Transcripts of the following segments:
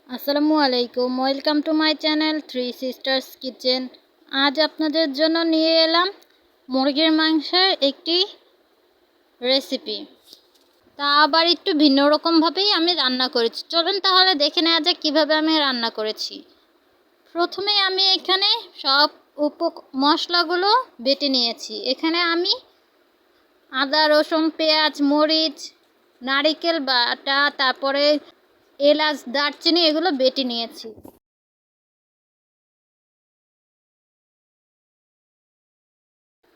আসসালামু আলাইকুম, welcome to my channel three sisters kitchen. আজ আপনাদের জন্য নিয়ে এলাম মুরগির মাংসের একটি রেসিপি। তা আবার একটু ভিন্ন রকমভাবেই আমি রান্না করেছি। চলুন তাহলে দেখে নেওয়া যাক কীভাবে আমি রান্না করেছি। প্রথমে আমি এখানে সব মশলাগুলো বেটে নিয়েছি। এখানে আমি আদা, রসুন, পেঁয়াজ, মরিচ, নারিকেল বাটা, তারপরে এলাচ, দারচিনি এগুলো বেটে নিয়েছি।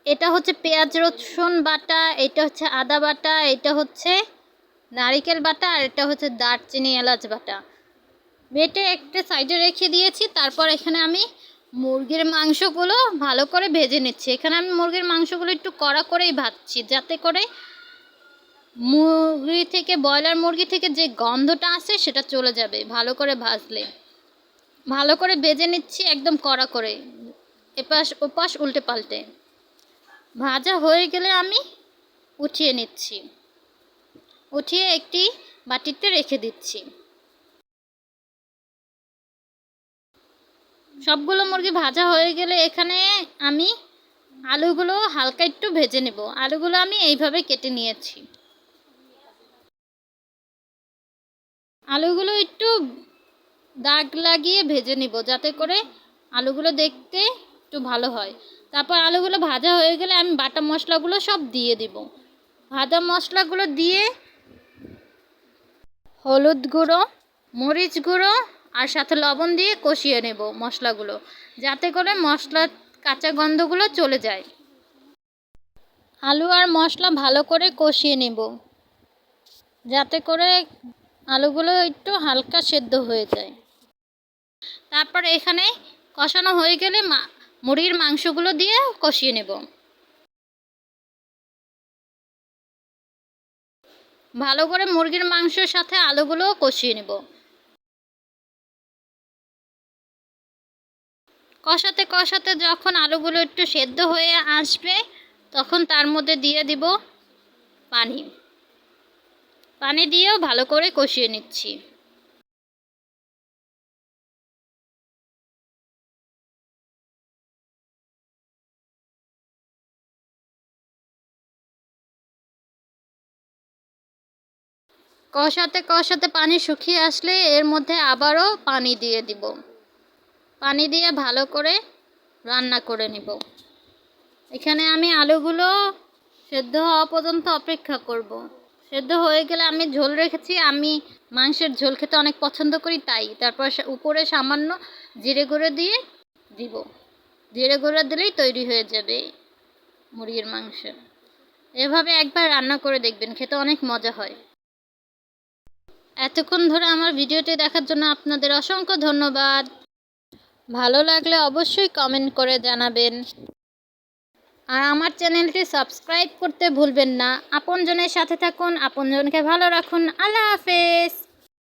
এটা হচ্ছে পেঁয়াজ রসুন বাটা, এটা হচ্ছে আদা বাটা, এটা হচ্ছে নারিকেল বাটা, আর এটা হচ্ছে দারচিনি এলাচ বাটা। বেটে একটা সাইডে রেখে দিয়েছি। তারপর এখানে আমি মুরগির মাংসগুলো ভালো করে ভেজে নিচ্ছি। এখানে আমি মুরগির মাংসগুলো একটু কড়া করেই ভাজছি, যাতে করে ব্রয়লার মুরগি থেকে যে গন্ধটা আসে সেটা চলে যাবে ভালো করে ভাজলে। ভালো করে ভেজে নিচ্ছি একদম কড়া করে, এপাশ ওপাশ উল্টে পাল্টে। ভাজা হয়ে গেলে আমি উঠিয়ে নিচ্ছি, উঠিয়ে একটি বাটিতে রেখে দিচ্ছি। সবগুলো মুরগি ভাজা হয়ে গেলে এখানে আমি আলুগুলো হালকা একটু ভেজে নেব। আলুগুলো আমি এইভাবে কেটে নিয়েছি। আলুগুলো একটু দাগ লাগিয়ে ভেজে নিব, যাতে করে আলুগুলো দেখতে একটু ভালো হয়। তারপর আলুগুলো ভাজা হয়ে গেলে আমি বাটা মশলাগুলো সব দিয়ে দিব। ভাজা মশলাগুলো দিয়ে হলুদ গুঁড়ো, মরিচ গুঁড়ো আর সাথে লবণ দিয়ে কষিয়ে নেব মশলাগুলো, যাতে করে মশলার কাঁচা গন্ধগুলো চলে যায়। আলু আর মশলা ভালো করে কষিয়ে নেব, যাতে করে আলুগুলো একটু হালকা সেদ্ধ হয়ে যায়। তারপর এখানে কষানো হয়ে গেলে মুরগির মাংসগুলো দিয়ে কষিয়ে নেব। ভালো করে মুরগির মাংসের সাথে আলুগুলো কষিয়ে নেব। কষাতে কষাতে যখন আলুগুলো একটু সেদ্ধ হয়ে আসবে, তখন তার মধ্যে দিয়ে দিব পানি। পানি দিয়েও ভালো করে কষিয়ে নিচ্ছি। কষাতে কষাতে পানি শুকিয়ে আসলে এর মধ্যে আবারও পানি দিয়ে দিব। পানি দিয়ে ভালো করে রান্না করে নিব। এখানে আমি আলুগুলো সেদ্ধ হওয়া পর্যন্ত অপেক্ষা করব। সেদ্ধ হয়ে গেলে আমি ঝোল রেখেছি। আমি মাংসের ঝোল খেতে অনেক পছন্দ করি, তাই তারপর উপরে সামান্য জিরে গুঁড়ো দিয়ে দিব। জিরে গুঁড়ো দিলেই তৈরি হয়ে যাবে মুরগির মাংস। এভাবে একবার রান্না করে দেখবেন, খেতে অনেক মজা হয়। এতক্ষণ ধরে আমার ভিডিওটি দেখার জন্য আপনাদের অসংখ্য ধন্যবাদ। ভালো লাগলে অবশ্যই কমেন্ট করে জানাবেন। আর আমার চ্যানেলটি সাবস্ক্রাইব করতে ভুলবেন না। আপনজনের সাথে থাকুন, আপনজনকে ভালো রাখুন। আল্লাহ হাফেজ।